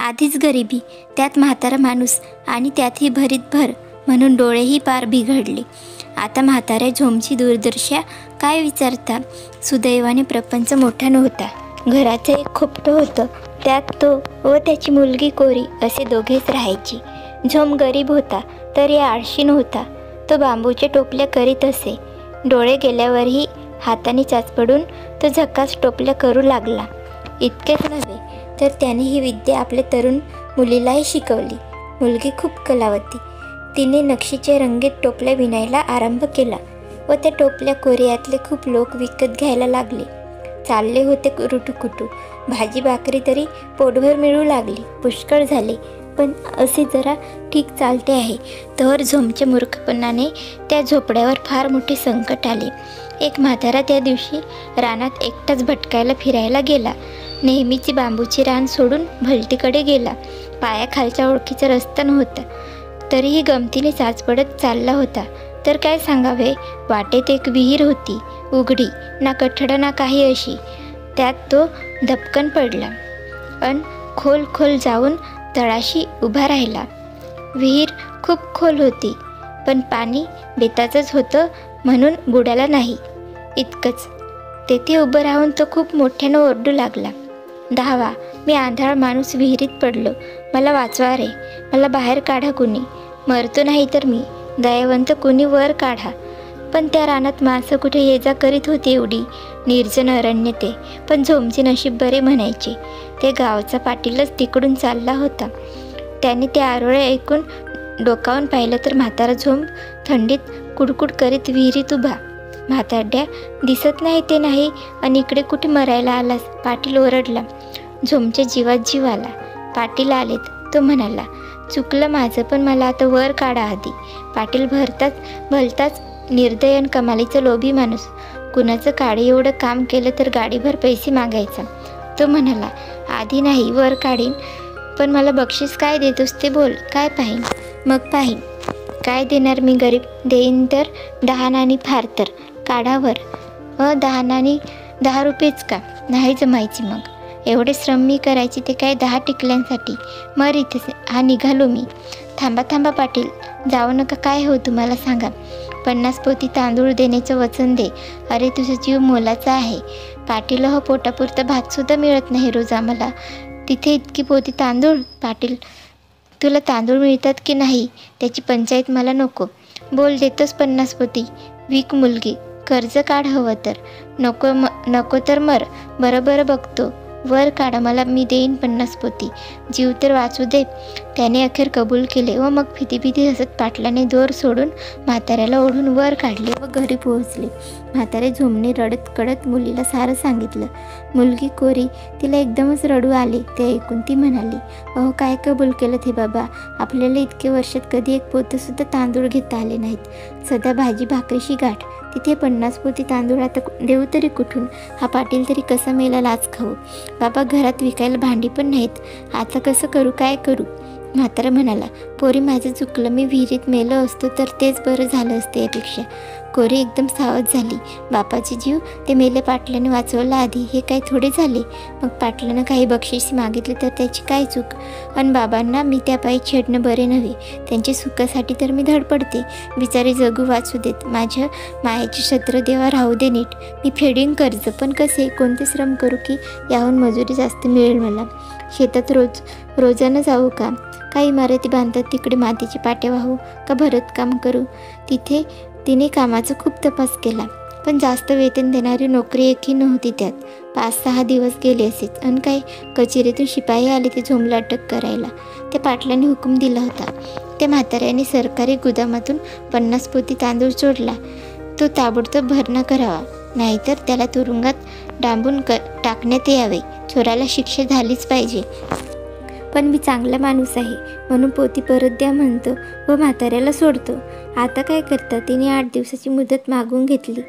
आधीच गरिबी, त्यात म्हातारा माणूस आणि त्यातही भरीत भर, म्हणून डोळेही पार बिघडले. आता म्हाताऱ्या झोमची दुर्दशा काय विचारता. सुदैवाने प्रपंच मोठा नव्हता. घराचं एक खोपटं होतं, त्यात तो व त्याची मुलगी कोरी असे दोघेच राहायची. झोम गरीब होता तरी आळशी नव्हता. तो बांबूच्या टोपल्या करीत असे. डोळे गेल्यावरही हाताने चाचपडून तो झकास टोपल्या करू लागला. इतकेच नव्हे तर त्याने ही विद्या आपल्या तरुण मुलीलाही शिकवली. मुलगी खूप कलावती. तिने नक्षीचे रंगीत टोपल्या विणायला आरंभ केला व त्या टोपल्या कोरियातले खूप लोक विकत घ्यायला लागले. चालले होते रुटुकुटू. भाजी भाकरी तरी पोटभर मिळू लागली. पुष्कळ झाले, पण असे जरा ठीक चालते आहे. तर झोमच्या मूर्खपणाने त्या झोपड्यावर फार मोठे संकट आले. एक म्हातारा त्या दिवशी रानात एकटाच भटकायला फिरायला गेला. नेहमीची बांबूची रान सोडून भलतीकडे गेला. पायाखालच्या ओळखीचा रस्ता नव्हता, तरीही गमतीने चाचपडत चालला होता. तर काय सांगावे, वाटेत एक विहीर होती, उघडी, ना कठडा ना काही अशी. त्यात तो धपकन पडला अन खोल खोल जाऊन तळाशी उभा राहिला. विहीर खूप खोल होती, पण पाणी बेताचंच होतं, म्हणून बुडाला नाही इतकंच. तेथे उभं राहून तो खूप मोठ्यानं ओरडू लागला, धावा, मी आंधळा माणूस विहिरीत पडलो, मला वाचवा रे, मला बाहेर काढा कुणी, मरतो नाही तर मी, दयावंत कुणी वर काढा. पण त्या रानात माणसं कुठे ये जा करीत होती. एवढी निर्जन अरण्य ते. पण झोमचे नशीब बरे म्हणायचे. ते गावचा पाटीलच तिकडून चालला होता. त्याने ते आरोळे ऐकून डोकावून पाहिलं तर म्हातारा झोम थंडीत कुडकुड करीत विहिरीत उभा. म्हातारड्या, दिसत नाही ते नाही आणि इकडे कुठे मरायला आलास? पाटील ओरडला. झोमच्या जीवात जीव आला. पाटील आलेत. तो म्हणाला, चुकलं माझं, पण मला आता वर काढा आधी. पाटील भलताच निर्दयन कमालीचा लोभी माणूस. कुणाचं काळे एवढं काम केलं तर गाडीभर पैसे मागायचा. तो म्हणाला, आधी नाही, वर काढीन, पण मला बक्षीस काय देतोस ते बोल, काय पाहीन? मग पाहीन. काय देणार मी गरीब? देईन तर 10 नाणी, फार तर काढावर. 10 नाणी 10 रुपयेच का? नाही जमायची. मग एवढे श्रम मी करायचे ते काय 10 टिकल्यांसाठी? मर इथेच. हा निघालो मी. थांबा पाटील, जाऊ नका. काय हो तुम्हाला सांगा. 50 पोती तांदूळ देण्याचं वचन दे. अरे तुझा जीव मोलाचा आहे. पाटील, हो पोटापुरता भातसुद्धा मिळत नाही रोज आम्हाला. तिथे इतकी पोती तांदूळ? पाटील, तुला तांदूळ मिळतात की नाही त्याची पंचायत मला नको. बोल, देतोस 50 पोती? विक मुलगी, कर्ज काढ हवं तर. नको तर मर. बरं बघतो. वर काढा मला, मी देईन 50 पोती. जीव तर वाचू दे. त्याने अखेर कबूल केले व मग फितीफिती हसत पाटलाने दोर सोडून म्हाताऱ्याला ओढून वर काढले व घरी पोहोचले. म्हातारे झोमने रडत कडत मुलीला सारं सांगितलं. मुलगी कोरी, तिला एकदमच रडू आले ते ऐकून. ती म्हणाली, अहो काय कबूल केलं हे बाबा? आपल्याला इतके वर्षात कधी एक पोतंसुद्धा तांदूळ घेता आले नाहीत. सध्या भाजी भाकरीशी गाठ. तिथे 50 पोती तांदूळ आता देऊ तरी कुठून? हा पाटील तरी कसा मेला लाच खाऊ? बाबा, घरात विकायला भांडी पण नाहीत. आता कसं करू, काय करू? म्हातारा म्हणाला, पोरी, माझं चुकलं. मी विहिरीत मेलो असतो तर तेच बरं झालं असते यापेक्षा. कोरी एकदम सावध झाली. बापाचे जीव ते मेले पाटलाने वाचवला आधी. हे काय थोडे झाले? मग पाटलानं काही बक्षीस मागितले तर त्याची काय चूक? आणि बाबांना मी त्यापायी छेडणं बरे नव्हे. त्यांच्या सुखासाठी तर मी धडपडते. बिचारे जगू वाचू देत. माझ्या मायाची छत्र देवा राहू दे नीट. मी फेडीन कर्ज, पण कसे, कोणते श्रम करू की याहून मजुरी जास्त मिळेल मला? शेतात रोजानं जाऊ का? काही इमारती बांधतात तिकडे मातीचे पाटे वाहू का भरत काम करू? तिने कामाचा खूप तपास केला, पण जास्त वेतन देणारी नोकरी एकही नव्हती त्यात. 5-6 दिवस गेले असेच. आणि काय, कचेरीतून शिपाई आले ते झोमला अटक करायला. त्या पाटलाने हुकूम दिला होता. त्या म्हाताऱ्याने सरकारी गुदामातून 50 पोती तांदूळ चोरला. तो ताबडतोब भरणा करावा, नाहीतर त्याला तुरुंगात डांबून टाकण्यात यावे. चोराला शिक्षा झालीच पाहिजे. पण मी चांगला माणूस आहे म्हणून पोती परत द्या म्हणतो व म्हाताऱ्याला सोडतो. आता काय करता? तिने 8 दिवसाची मुदत मागून घेतली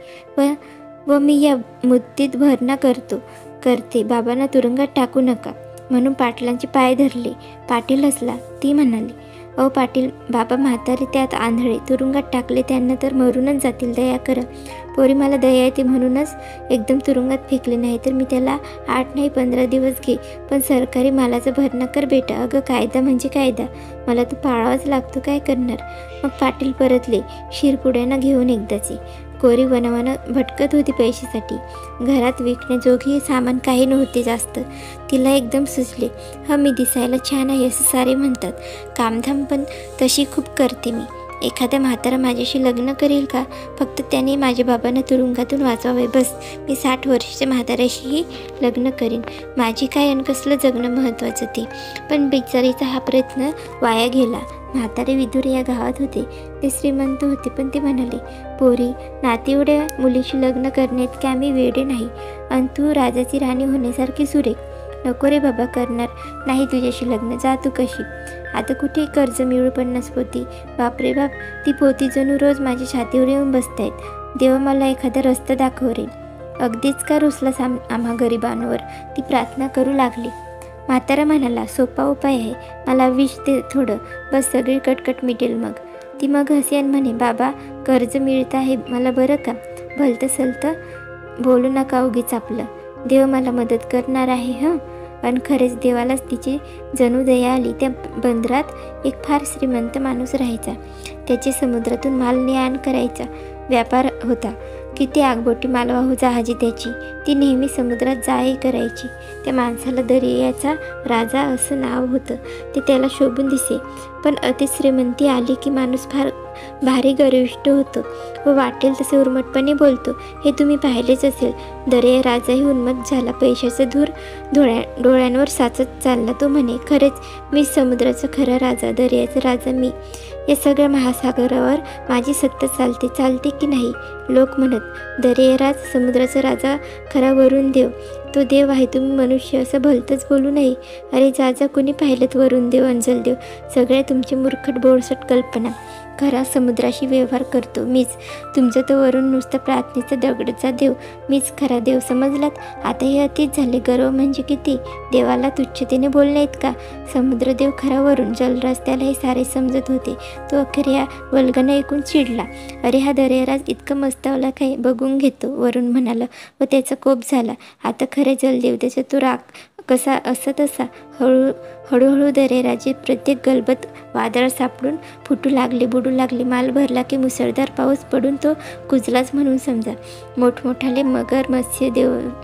व मी या मुदतीत भरणा करते. बाबांना तुरुंगात टाकू नका म्हणून पाटलांचे पाय धरले. पाटील हसला. ती म्हणाली, अहो पाटील, बाबा म्हातारे त्यात आंधळे, तुरुंगात टाकले त्यांना तर मरूनच जातील, दया करा. पोरी मला दया येते म्हणूनच एकदम तुरुंगात फेकले, नाही तर मी त्याला 8 नाही 15 दिवस घे, पण सरकारी मालाचं भरणा कर बेटा. अगं कायदा म्हणजे कायदा, मला तो पाळावाच लागतो, काय करणार. मग पाटील परतले शिरपुड्यांना घेऊन एकदाचे. कोरी वनावनं भटकत होती पैशासाठी. घरात विकण्याजोगी सामान काही नव्हते जास्त. तिला एकदम सुचले, मी दिसायला छान आहे असं सारे म्हणतात, कामधाम पण तशी खूप करते मी. एखादा म्हातारा माझ्याशी लग्न करेल का? फक्त त्याने माझ्या बाबांना तुरुंगातून वाचवावे बस. मी 60 वर्षाच्या म्हाताऱ्याशीही लग्न करीन. माझी काय आणि कसलं जगणं महत्त्वाचं ते. पण बिचारीचा हा प्रयत्न वाया गेला. म्हातारे विदुर या गावात होते. ते श्रीमंत होते, पण ते म्हणाले, पोरी नातीवड्या मुलीशी लग्न करण्यात की आम्ही वेडे नाही, आणि तू राजाची राणी होण्यासारखी सुरेख. नको रे बाबा, करणार नाही तुझ्याशी लग्न, जा तू कशी. आता कुठे कर्ज मिळू 50 पोती. बापरे बाप, ती पोती जणू रोज माझ्या छातीवर येऊन बसतायत. देवा मला एखादा रस्ता दाखव रे. अगदीच का रुसलास आम्हा गरिबांवर, ती प्रार्थना करू लागली. म्हातारा म्हणाला, सोपा उपाय आहे, मला विष दे थोडं, बस सगळी कटकट मिटेल मग. ती मग हसी आणि म्हणे, बाबा कर्ज मिळत आहे मला बरं का, भलतं सलतं बोलू नका उगीच आपलं. देव मला मदत करणार आहे हं. पण खरेच देवालाच तिची जणू दया आली. त्या बंदरात एक फार श्रीमंत माणूस राहायचा. त्याचे समुद्रातून माल ने आण करायचा व्यापार होता. किती आगबोटी मालवाहू जहाजे त्याची. ती नेहमी समुद्रात जाई करायची. त्या माणसाला दर्याचा राजा असं नाव होतं. ते त्याला शोभून दिसे. पण अतिश्रीमंती आली की माणूस फार भारी गर्विष्ठ होतो व वाटेल तसे उर्मटपणे बोलतो. हे तुम्ही पाहिलेच असेल. दर्या राजाही उन्मत्त झाला. पैशाचं धूर डोळ्यांवर साचत चालला. तो म्हणे, खरेच मी समुद्राचा खरा राजा, दर्याचा राजा मी. या सगळ्या महासागरावर माझी सत्ता चालते की नाही. लोक म्हणत, दर्याराज समुद्राचा राजा खरा वरुण देव. तो देव आहे, तुम्ही मनुष्य, असं भलतंच बोलू नये. अरे जा कुणी पाहिलं वरुण देव अंजल देव. सगळ्या तुमची मूर्खट बोळसट कल्पना. खरा समुद्राशी व्यवहार करतो मीच. तुमचं तो वरून नुसता प्रार्थनेचा दगडचा देव. मीच खरा देव, समजलात. आता हे अतीच झाले. गर्व म्हणजे किती. देवाला तुच्छतेने बोलले आहेत का. समुद्रदेव खरा वरून. जलराज त्याला हे सारे समजत होते. तो अखेर या वल्गना ऐकून चिडला. अरे हा दर्याराज इतकं मस्तावला काय, बघून घेतो, वरून म्हणाला व त्याचा कोप झाला. आता खरे जलदेव, त्याचा तो राग कसा असा तसा. हळूहळू दर्याराजे प्रत्येक गलबत वादळ सापडून फुटू लागले, बुडू लागले. माल भरला की मुसळधार पाऊस पडून तो कुजलाच म्हणून समजा. मोठमोठाले मगर, मत्स्य,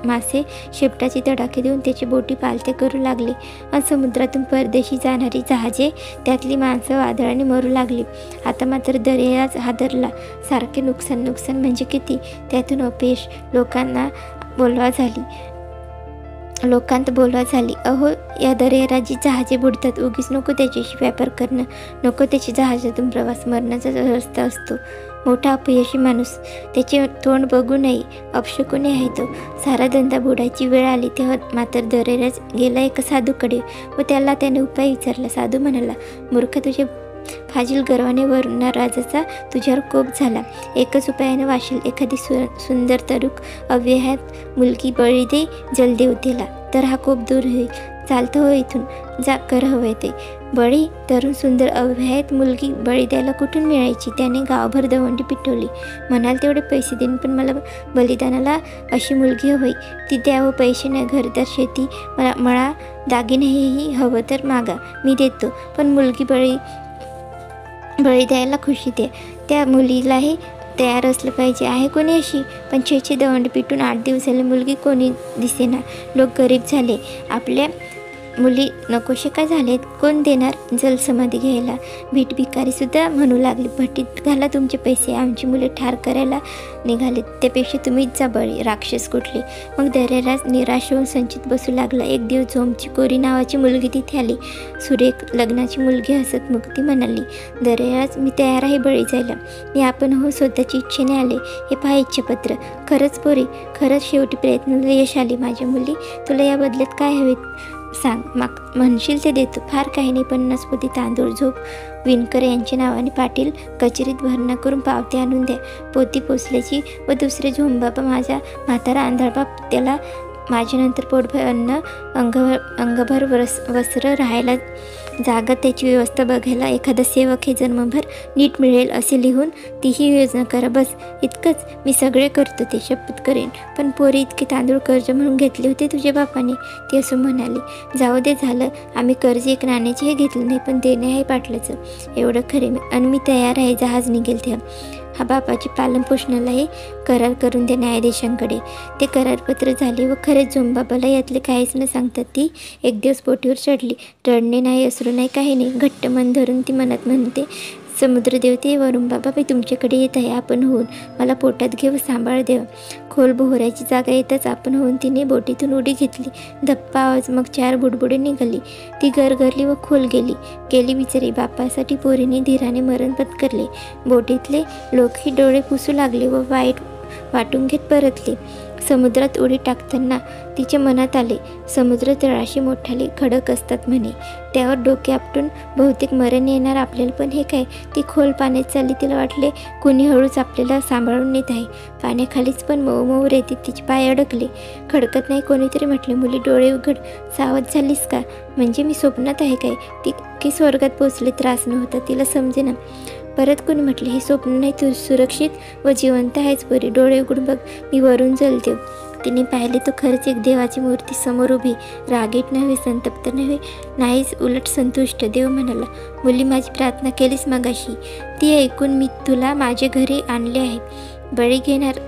मासे शेपटाची तडाखे देऊन त्याची बोटी पालत्या करू लागले. आणि समुद्रातून परदेशी जाणारी जहाजे, त्यातली माणसं वादळाने मरू लागली. आता मात्र दर्याराज हादरला. सारखे नुकसान म्हणजे किती. त्यातून अपयश. लोकांत बोलवा झाली. अहो या दर्याराजी जहाजे बुडतात. उगीच नको त्याच्याशी व्यापार करणं. नको त्याची जहाजातून प्रवास. मरणाचा रस्ता असतो. मोठा अपयशी माणूस, त्याचे तोंड बघू नये. अपशकुनी आहे तो. सारा धंदा बुडायची वेळ आली. तेव्हा मात्र दर्याराज गेला एका साधूकडे व त्याने उपाय विचारला. साधू म्हणाला, मूर्ख, तुझे फाजील गर्वाने वरुणा राजाचा तुझ्यावर कोप झाला. एकच उपायाने वाशील. एखादी सुंदर तरुक अव्यहात मुलगी बळी दे जलदेवतेला, तर हा कोप दूर होईल. चालतं हो इथून, जा, कर हवंय ते. बळी, तरुण सुंदर अव्यहात मुलगी बळी द्यायला कुठून मिळायची. त्याने गावभर दवंडी पिटवली. म्हणाल तेवढे पैसे देईन, पण मला बलिदानाला अशी मुलगी हवी. ती द्यावं. पैसे नाही, घरदार, शेती, मळा, दागिनेही हवं तर मागा, मी देतो. पण मुलगी बळी द्यायला खुशी दे. त्या मुलीलाही तयार असलं पाहिजे. आहे कोणी अशी? 25 दवंड पिटून 8 दिवस झाले, मुलगी कोणी दिसेना. लोक गरीब झाले. आपल्या मुली नकोशे का झालेत. कोण देणार जलसमाधी घ्यायला. भिकारीसुद्धा म्हणू लागले, भट्टीत घाला तुमचे पैसे, आमची मुले ठार करायला निघालेत. त्यापेक्षा तुम्हीच जा बळी, राक्षस कुठले. मग दर्याराज निराश होऊन संचित बसू लागला. एक दिवस झोमची कोरी नावाची मुलगी तिथे आली. सुरेख लग्नाची मुलगी. हसत मुक्ती म्हणाली, दर्याराज, मी तयार आहे बळी जायला. मी आपण हो स्वतःची इच्छेने आले. हे पहा इच्छापत्र. खरंच पोरी, खरंच शेवटी प्रयत्नाला यश आले. माझ्या मुली, तुला या बदल्यात काय हवे सांग. म्हणशील ते देतो. फार काही नाही, 50 पोती तांदूळ. झोप विणकर यांच्या नावाने पाटील कचेरीत भरणा करून पावती आणून द्या. पोती पोचल्याची व दुसरे झोमबाबा, माझा म्हातारा आंधळबाप, त्याला माझ्यानंतर पोटभर अन्न, अंगभर वस्त्र, राहायला जागा, त्याची व्यवस्था बघायला एखादा सेवक हे जन्मभर नीट मिळेल असे लिहून तीही योजना करा. बस इतकंच. मी सगळे करतो ते, शपथ करेन. पण पोरी, इतके तांदूळ कर्ज म्हणून घेतले होते तुझ्या बापाने? ती असं म्हणाली. जाऊ दे, झालं. आम्ही कर्ज एक नाण्याचे हे घेतलं नाही, पण देणे आहे पाटलाचं, एवढं खरे. आणि मी तयार आहे, जहाज निघेल तेव्हा. हा बापाची पालनपोषणालाही करार करून दे न्यायाधीशांकडे. ते करारपत्र झाले व खरंच झोंबाबाला यातले काहीच न सांगतात ती एक दिवस बोटीवर चढली. रडणे नाही, असरू नाही, काही नाही. घट्ट मन धरून ती मनात म्हणते, समुद्रदेवते, वरुण बाबा, मी तुमच्याकडे येत आहे. आपण होऊन मला पोटात घे व सांभाळ देवा. खोल बोहराची जागा येताच आपण होऊन तिने बोटीतून उडी घेतली. धप्पा आवाज, मग 4 बुडबुडे निघाली. ती गरगरली व खोल गेली बिचारी. बापासाठी पोरीने धीराने मरण पत्करले. बोटीतले लोकही डोळे पुसू लागले व वाईट वाटून घेत परतले. समुद्रात उडी टाकताना तिच्या मनात आले, समुद्र तळाशी मोठाले खडक असतात म्हणे, त्यावर डोके आपटून बहुतेक मरण येणार आपल्याला. पण हे काय? ती खोल पाण्यात चालली. तिला वाटले कुणी हळूच आपल्याला सांभाळून नेत आहे. पाण्याखालीच पण मऊ मऊ रेतीत तिचे पाय अडकले. खडकत नाही. कोणीतरी म्हटले, मुली डोळे उघड, सावध झालीस का? म्हणजे मी स्वप्नात आहे काय? ती की स्वर्गात पोचले? त्रास नव्हता तिला, समजेना. परत कोणी म्हटले, हे स्वप्न नाही, तू सुरक्षित व जिवंत आहेच पोरी, डोळे उघडून बघ, मी वरून जलदेव. तिने पाहिले तो खरंच एक देवाची मूर्ती समोर उभी. रागीट नव्हे, संतप्त नव्हे, नाहीच, उलट संतुष्ट. देव म्हणाला, मुली, माझी प्रार्थना केलीस मगाशी, ती ऐकून मी तुला माझ्या घरी आणले आहे. बळी घेणार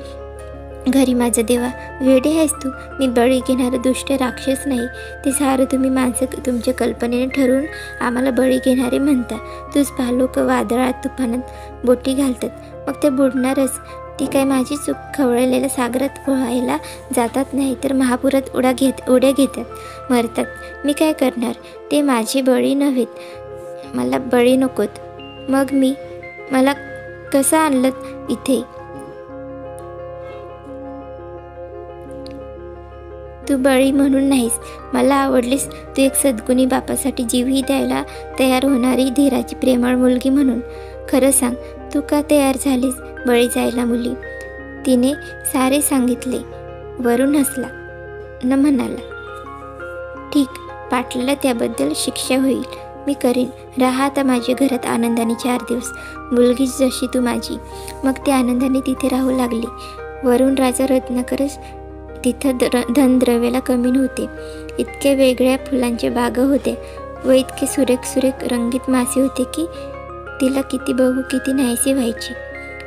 घरी माझा देवा? वेडे आहेस तू? मी बळी घेणारा दुष्ट राक्षस नाही. ते सारं तुम्ही माणसं तुमच्या कल्पनेने ठरवून आम्हाला बळी घेणारे म्हणता. तूच पहा, लोक वादळात तुफानात बोटी घालतात, मग ते बुडणारच. ती काय माझी चूक? खवळलेल्या सागरात पोहायला जातात, नाही तर महापुरात उड्या घेतात, मरतात. मी काय करणार? ते माझे बळी नव्हेत. मला बळी नकोत. मग मला कसं आणलं इथे? तू बळी म्हणून नाहीस, मला आवडलीस. तू एक सद्गुणी, बापासाठी जीवही द्यायला तयार होणारी, धीराची प्रेमळ मुलगी म्हणून. खरं सांग, तू का तयार झालीस बळी जायला मुली? तिने सारे सांगितले. वरून हसला न म्हणाला, ठीक, पाटलाला त्याबद्दल शिक्षा होईल. मी करीन. राहा आता माझ्या घरात आनंदाने 4 दिवस, मुलगी जशी तू माझी. मग ती आनंदाने तिथे राहू लागली. वरून राजा रत्नाकरच तिथं धनद्रव्याला कमी नव्हते. इतक्या वेगळ्या फुलांच्या बागा होत्या व इतके सुरेख रंगीत मासे होते की तिला किती बघू किती नाहीसे व्हायचे.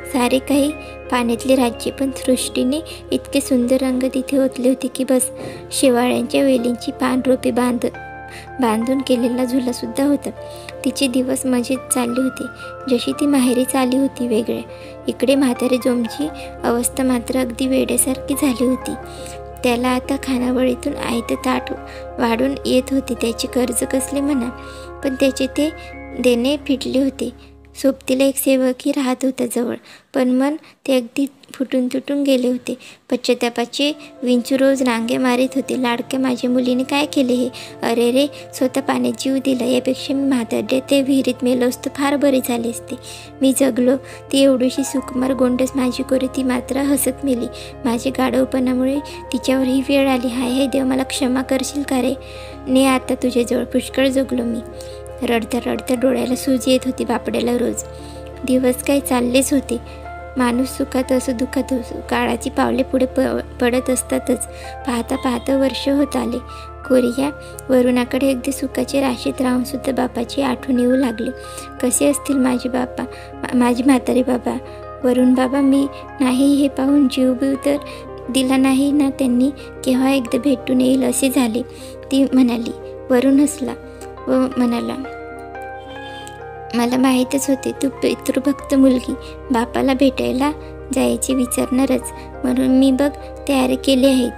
सारे काही पाण्यातले राज्य, पण सृष्टीने इतके सुंदर रंग तिथे ओतले होते की बस. शेवाळ्यांच्या वेलींची पानरोपे बांधून केलेला झुलासुद्धा होता. तिचे दिवस मजेत चालले होते, जशी ती माहेरी चालली होती वेगळ्या. इकडे म्हातारे जोमची अवस्था मात्र अगदी वेड्यासारखी झाली होती. त्याला आता खानावळीतून आयतं ताट वाढून येत होते. त्याचे कर्ज कसले म्हणा, पण त्याचे ते देणे फिटले होते. सोबतीला एक सेवकही राहत होता जवळ, पण मन ते अगदी फुटून तुटून गेले होते. पश्चातापाचे विंचू रोज रांगे मारित होते. लाडक्या माझ्या मुलीने काय केले हे? अरे रे, स्वतः पाण्यात जीव दिला. यापेक्षा मी म्हातारडे ते विहिरीत मेलो असतो फार बरे झाले असते. मी जगलो. ती एवढीशी सुकुमार गोंडस माझी कोरी, ती मात्र हसत मेली. माझ्या गाढवपणामुळे तिच्यावर ही वेळ आली. हाय हाय देव, मला क्षमा करशील का रे? ने आता तुझ्याजवळ पुष्कळ जगलो मी. रडता डोळ्याला सूज येत होती बापड्याला रोज. दिवस काय चाललेच होते. माणूस सुखात असो दुःखात असो, काळाची पावले पुढे पडत असतातच. पाहता वर्ष होत आले. कोरिया वरुणाकडे अगदी सुखाचे राशीत राहूनसुद्धा बापाची आठवण येऊ लागली. कसे असतील माझी म्हातारे बाबा? वरुण बाबा मी नाही हे पाहून जीव तर दिला नाही ना त्यांनी. केव्हा एकदा भेटून येईल असे झाले, ती म्हणाली. वरुण हसला व म्हणाला, मला माहीतच होते तू पितृभक्त मुलगी, बापाला भेटायला जायचे विचारणारच, म्हणून मी बघ तयारी केली आहे.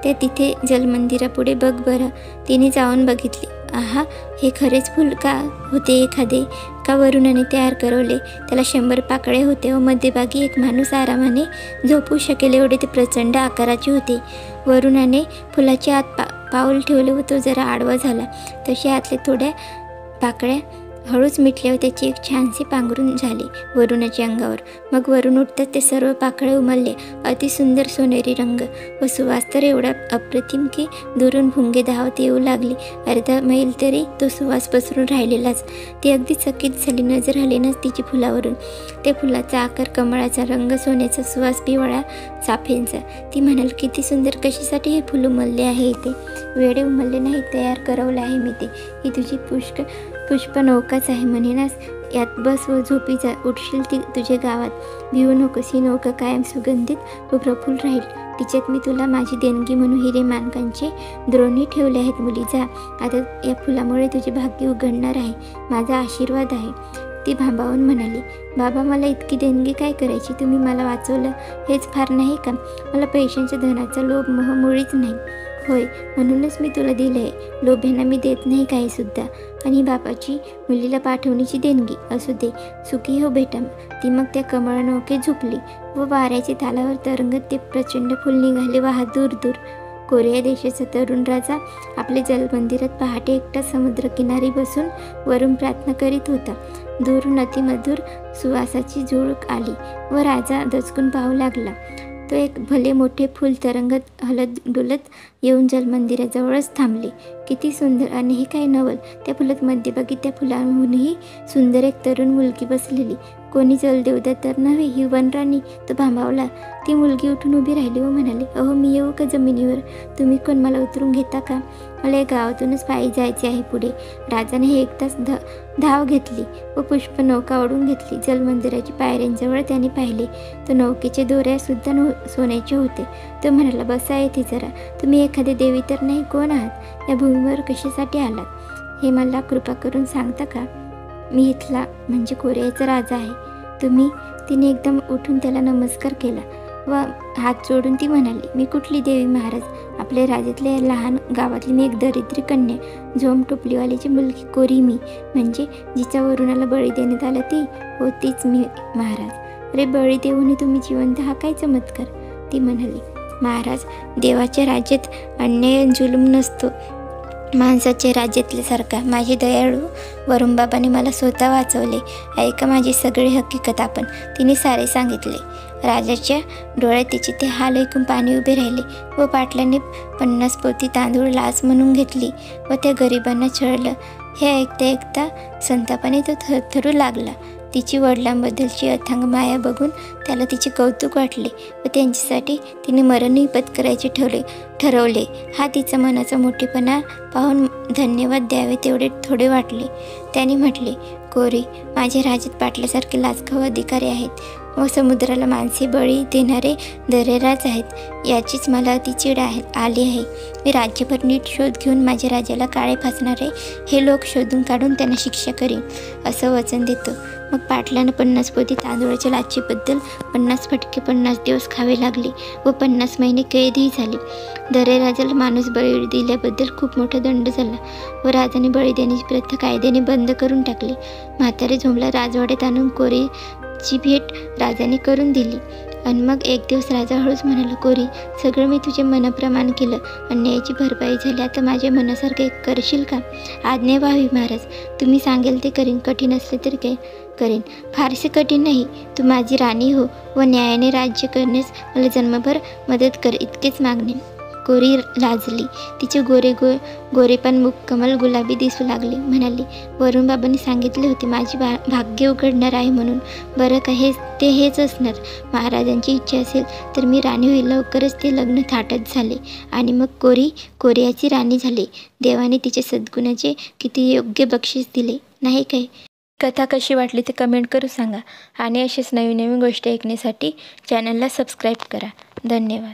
त्या तिथे जलमंदिरापुढे बघ बरं. तिने जाऊन बघितले. आहा, हे खरेच फुल का होते एखादे? का वरुणाने तयार करवले? त्याला 100 पाकळे होते व मध्यभागी एक माणूस आरामाने झोपू शकेल एवढे ते प्रचंड आकाराचे होते. वरुणाने फुलाच्या आत पाऊल ठेवले व तो जरा आडवा झाला. तशी आतल्या थोड्या पाकळ्या हळूच मिटल्यावर त्याची एक छानशी पांघरून झाली वरुणाच्या अंगावर. मग वरून उठताच ते सर्व पाकळे उमलले. अतिसुंदर सोनेरी रंग व सुवास तर एवढा अप्रतिम की दुरून भुंगे धावत येऊ लागली. अर्धा मैल तरी तो सुवास पसरून राहिलेलाच. ती अगदी चकित झाली. नजर हलेनाच तिची फुलावरून. त्या फुलाचा आकार कमळाचा, रंग सोन्याचा, सुवास पिवळा चाफ्यांचा. ती म्हणाल, किती सुंदर, कशासाठी हे फुल उमलले आहे इथे? वेडे उमलले नाही, तयार करवलं आहे मी ते. ही तुझी पुष्प नौकाच आहे म्हणेनास. यात बस व झोपी जा. उठशील ती तुझ्या गावात. भिवू नकोस. ही नौका कायम सुगंधित व प्रफुल्ल राहील. तिच्यात मी तुला माझी देणगी म्हणून हिरे माणकांचे द्रोणी ठेवले आहेत मुली. जा आता. या फुलामुळे तुझे भाग्य उघडणार आहे. माझा आशीर्वाद आहे. ती भांबावून म्हणाली, बाबा, मला इतकी देणगी काय करायची? तुम्ही मला वाचवलं हेच फार नाही का? मला पैशांच्या धनाचा लोभ मोह मुळीच नाही. होय, म्हणूनच मी तुला दिलं आहे. लोभ्यांना मी देत नाही काही सुद्धा. आणि बापाची मुलीला पाठवणीची देणगी असू दे. सुखी हो बेटा. ती मग त्या कमळ नौकेत झोपली व वाऱ्याच्या तालावर तरंगत ते प्रचंड फुल निघाले वाहत दूर दूर. कोरिया देशाचा तरुण राजा आपल्या जलमंदिरात पहाटे एकटा समुद्रकिनारी बसून वरून प्रार्थना करीत होता. दूरून अतिमधुर सुवासाची झुळूक आली व राजा दचकून पाहू लागला. तो एक भले मोठे फूल तरंगत हलत डुलत येऊन जलमंदिराजवळच थांबले. किती सुंदर! आणि हे काय नवल! त्या फुलात मध्यभागी त्या फुलांहूनही सुंदर एक तरुण मुलगी बसलेली. कोणी जलदेवता तर नव्हे, ही वनराणी. तो भांबावला. ती मुलगी उठून उभी राहिली व म्हणाली, अहो, मी येऊ का जमिनीवर? तुम्ही कोण, मला उतरून घेता का? मला या गावातूनच पायी जायचे आहे पुढे. राजाने हे एकदाच धाव घेतली व पुष्प नौका ओढून घेतली. जलमंदिराच्या पायऱ्यांजवळ त्याने पाहिले. तो नौकेच्या दोऱ्या सुद्धा सोन्याच्या होते. तो म्हणाला, बसा येथे जरा. तुम्ही एखादी देवी तर नाही? कोण आहात? या भूमीवर कशासाठी आलात हे मला कृपा करून सांगता का? मी इथला म्हणजे कोरियाचा राजा आहे. तुम्ही? तिने एकदम उठून त्याला नमस्कार केला व हात जोडून ती म्हणाली, मी कुठली देवी महाराज? आपल्या राज्यातल्या या लहान गावातली मी एक दरिद्री कन्या, झोम टोपलीवाल्याची मुलगी कोरी. मी म्हणजे जिच्या वरुणाला बळी देण्यात आला ती? हो, तीच मी महाराज. अरे, बळी देऊनही तुम्ही जिवंत, हा काय चमत्कार? ती म्हणाली, महाराज, देवाच्या राज्यात अन्याय जुलूम नसतो. माणसाच्या राज्यातल्यासारखा. माझे दयाळू वरुणबाबाने मला स्वतः वाचवले. ऐका माझी सगळी हकीकत आपण. तिने सारे सांगितले. राजाच्या डोळ्यात तिचे ते हाल ऐकून पाणी उभे राहिले व पाटलाने 50 पोती तांदूळ लाच म्हणून घेतली व त्या गरिबांना छळलं. हे ऐकता ऐकता संतापाने तो थरथरू लागला. तिची वडिलांबद्दलची अथांग माया बघून त्याला तिचे कौतुक वाटले व त्यांच्यासाठी तिने मरणही पत्करायचे ठरवले. हा तिचा मनाचा मोठेपणा पाहून धन्यवाद द्यावे तेवढे थोडे वाटले. त्याने म्हटले, कोरी, माझ्या राज्यात पाटलासारखे लाचखाऊ अधिकारी आहेत व समुद्राला माणसे बळी देणारे दरेराज आहेत. याचीच मला अति चीड आली आहे. मी राज्यभर नीट शोध घेऊन माझ्या राजाला काळे फासणारे हे लोक शोधून काढून त्यांना शिक्षा करीन असं वचन देतो. मग पाटलानं 50 पोती तांदूळाच्या लाचेबद्दल 50 फटके 50 दिवस खावे लागले व 50 महिने कैदही झाले. दरेराजाला माणूस बळी दिल्याबद्दल खूप मोठा दंड झाला व राजाने बळी देण्याची प्रथा कायद्याने बंद करून टाकली. म्हातारे झोमला राजवाड्यात आणून कोरीची भेट राजाने करून दिली. आणि मग एक दिवस राजा हळूच म्हणाला, कोरी, सगळं मी तुझ्या मनाप्रमाणे केलं. अन्यायाची भरपाई झाली. आता माझ्या मनासारखं एक करशील का? आज्ञा व्हावी महाराज. तुम्ही सांगेल ते करीन. कठीण असले तरी काय करेन. फारसे कठीण नाही. तू माझी राणी हो व न्यायाने राज्य करण्यास मला जन्मभर मदत कर, इतकेच मागणे. कोरी लाजली. तिचे गोरेपान मुख कमल गुलाबी दिसू लागले. म्हणाली, वरुण बाबांनी सांगितले होते माझी भाग्य उघडणार आहे म्हणून. बरं का, हेच असणार. महाराजांची इच्छा असेल तर मी राणी होईल. लवकरच ते लग्न थाटत झाले आणि मग कोरियाची राणी झाली. देवाने तिच्या सद्गुणाचे किती योग्य बक्षीस दिले, नाही काय? कथा कशी वाटली ते कमेंट करून सांगा आणि असेच नवीन नवीन गोष्टी ऐकण्यासाठी चॅनलला सबस्क्राईब करा. धन्यवाद.